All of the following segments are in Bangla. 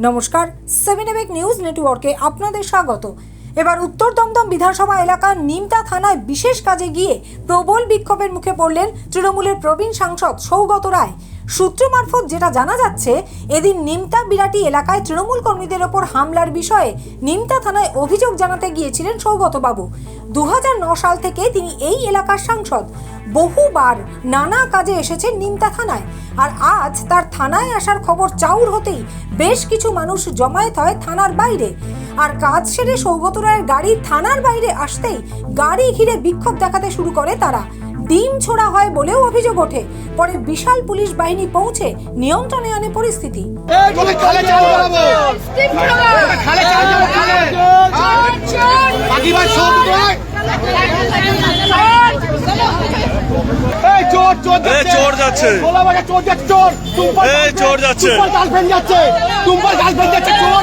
নমস্কার, 7 নিউজ নেটওয়ার্কে আপনাদের স্বাগত। এবার উত্তর দমদম বিধানসভা এলাকার নিমতা থানায় বিশেষ কাজে গিয়ে প্রবল বিক্ষোভের মুখে পড়লেন তৃণমূলের প্রবীণ সাংসদ সৌগত রায়। সূত্র মারফত যেটা জানা যাচ্ছে, এদিন নিমতা বিরাটি এলাকায় তৃণমূল কর্মীদের ওপর হামলার বিষয়ে নিমতা থানায় অভিযোগ জানাতে গিয়েছিলেন সৌগতবাবু। 2009 সাল থেকে তিনি এই এলাকার সাংসদ। বহুবার নানা কাজে এসেছেন নিমতা থানায়, আর আজ তার থানায় আসার খবর চাউর হতেই বেশ কিছু মানুষ জমায়েত হয় থানার বাইরে। আর কাজ সেরে সৌগত রায়ের গাড়ি থানার বাইরে আসতেই গাড়ি ঘিরে বিক্ষোভ দেখাতে শুরু করে তারা। ডিম ছোড়া হয় বলেও অভিযোগ ওঠে। পরে বিশাল পুলিশ বাহিনী পৌঁছে নিয়ন্ত্রণে আনে পরিস্থিতি। চোর যাচ্ছে, চোর যাচ্ছে, গার্লফ্রেন্ড যাচ্ছে, তোমার গার্লফ্রেন্ড যাচ্ছে, চোর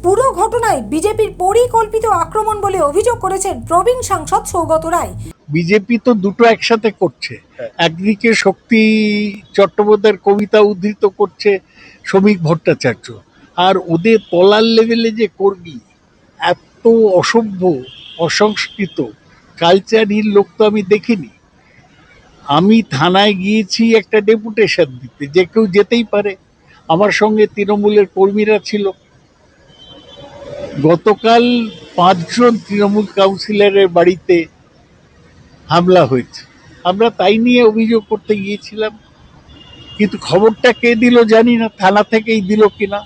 পুরো ঘটনায় বিজেপির পরিকল্পিত আক্রমণ বলে অভিযোগ করেছেন প্রবীণ সাংসদ সৌগত রায়। বিজেপি তো দুটো একসাথে করছে, একদিকে শক্তি চট্টোপাধ্যায়ের কবিতা উদ্ধৃত করছে শ্রমিক ভট্টাচার্য, আর ওদের তলার লেভেলে যে কর্মী এত অসভ্য অসংস্কৃত কালচারহীন লোক তো আমি দেখিনি। আমি থানায় গিয়েছি একটা ডেপুটেশন দিতে, যে কেউ যেতেই পারে, আমার সঙ্গে তৃণমূলের কর্মীরা ছিল। গতকাল 5 জন তৃণমূল কাউন্সিলরের বাড়িতে হামলা হয়েছে, আমরা তাই নিয়ে অভিযোগ করতে গিয়েছিলাম, কিন্তু খবরটা কে দিল জানি না, থানা থেকেই দিল কিনা।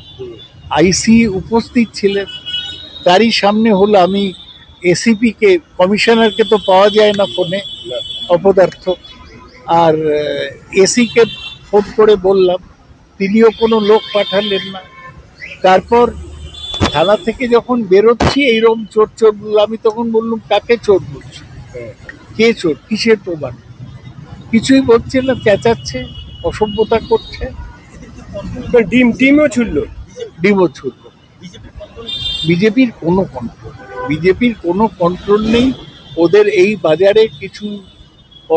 আইসি উপস্থিত ছিলেন, তারই সামনে হলো। আমি এসিপিকে, কমিশনারকে তো পাওয়া যায় না ফোনে, অপদার্থ, আর এসিকে ফোন করে বললাম, তিনিও কোনো লোক পাঠালেন না। তারপর থানা থেকে যখন বেরোচ্ছি এইরকম চোর চোর বললো, আমি তখন বললাম কাকে চোর বলছি, কে চোর, কিসের প্রমাণ? কিছুই বলছে না, চেঁচাচ্ছে, অসভ্যতা করছে। ডিমও ছুড়লো। বিজেপির কোনো কন্ট্রোল নেই। ওদের এই বাজারে কিছু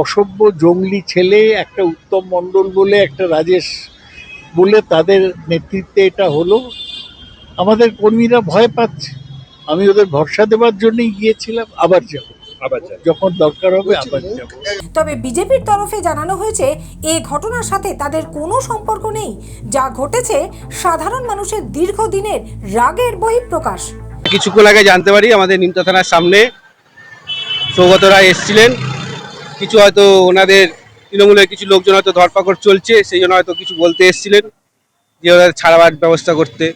অসভ্য জঙ্গলি ছেলে, একটা উত্তম মণ্ডল বলে, একটা রাজেশ বলে, তাদের নেতৃত্বে এটা হলো। আমাদের কর্মীরা ভয় পাচ্ছে। আমি ওদের ভরসা দেওয়ার জন্যই গিয়েছিলাম, আবার যাব, যখন দরকার হবে আবার যাব। তবে বিজেপির তরফে জানানো হয়েছে, এই ঘটনার সাথে তাদের কোনো সম্পর্ক নেই। যা ঘটেছে সাধারণ মানুষের দীর্ঘদিনের রাগের বহিঃপ্রকাশ। কিছুক্ষণ আগে জানতে পারি আমাদের নিমতা থানার সামনে সৌগত রায় এসেছিলেন। কিছু হয়তো ওনাদের তৃণমূলের কিছু লোকজন হয়তো ধরপাকড় চলছে, সেই জন্য হয়তো কিছু বলতে এসেছিলেন, যে ওদের ছাড়াবার ব্যবস্থা করতে।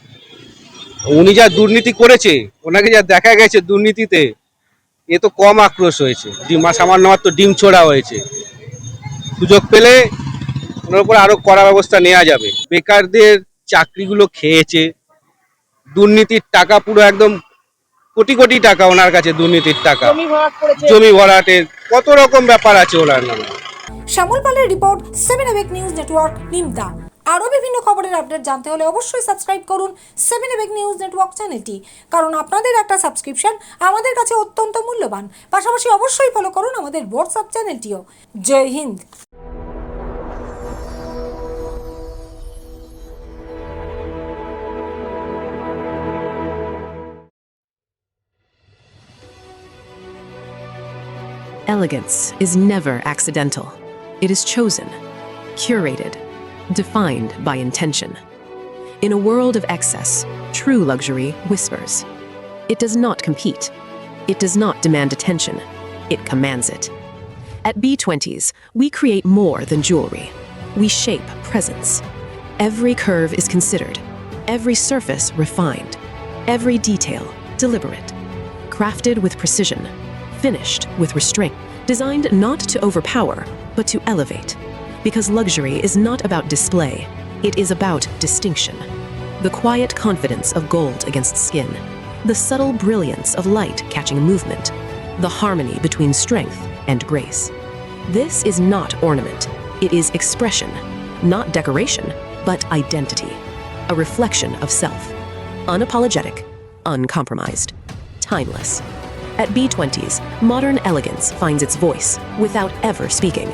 উনি যা দুর্নীতি করেছে, ওনাকে যা দেখা গেছে দুর্নীতিতে, এ তো কম আক্রোশ হয়েছে। সামান্য মাত্র ডিম ছোড়া হয়েছে। সুযোগ পেলে ওনার উপর আরো কড়া ব্যবস্থা নেওয়া যাবে। বেকারদের চাকরিগুলো খেয়েছে, দুর্নীতির টাকা পুরো একদম কোটি কোটি টাকা ওনার কাছে, দুর্নীতির টাকা, জমি ভরাটের কত রকম ব্যাপার আছে ওনার নামে। শ্যামল পালের রিপোর্ট, 7 নিউজ নেটওয়ার্ক, নিমতা। আরও বিভিন্ন খবরের আপডেট জানতে হলে অবশ্যই সাবস্ক্রাইব করুন 7 নিউজ নেটওয়ার্ক চ্যানেলটি, কারণ আপনাদের একটা সাবস্ক্রিপশন আমাদের কাছে অত্যন্ত মূল্যবান। পাশাপাশি অবশ্যই ফলো করুন আমাদের হোয়াটসঅ্যাপ চ্যানেলটিও। জয় হিন্দ। Elegance is never accidental. It is chosen, curated, defined by intention. In a world of excess, true luxury whispers. It does not compete. It does not demand attention. It commands it. At B20s, we create more than jewelry. We shape presence. Every curve is considered, every surface refined, every detail deliberate, crafted with precision, finished with restraint, designed not to overpower, but to elevate. Because luxury is not about display, it is about distinction. the quiet confidence of gold against skin, the subtle brilliance of light catching movement, the harmony between strength and grace. This is not ornament, it is expression, not decoration, but identity, a reflection of self, unapologetic, uncompromised, timeless. At B20s, modern elegance finds its voice without ever speaking.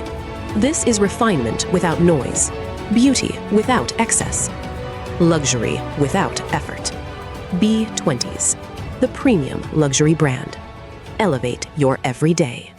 This is refinement without noise, beauty without excess, luxury without effort. B20s, the premium luxury brand. Elevate your everyday.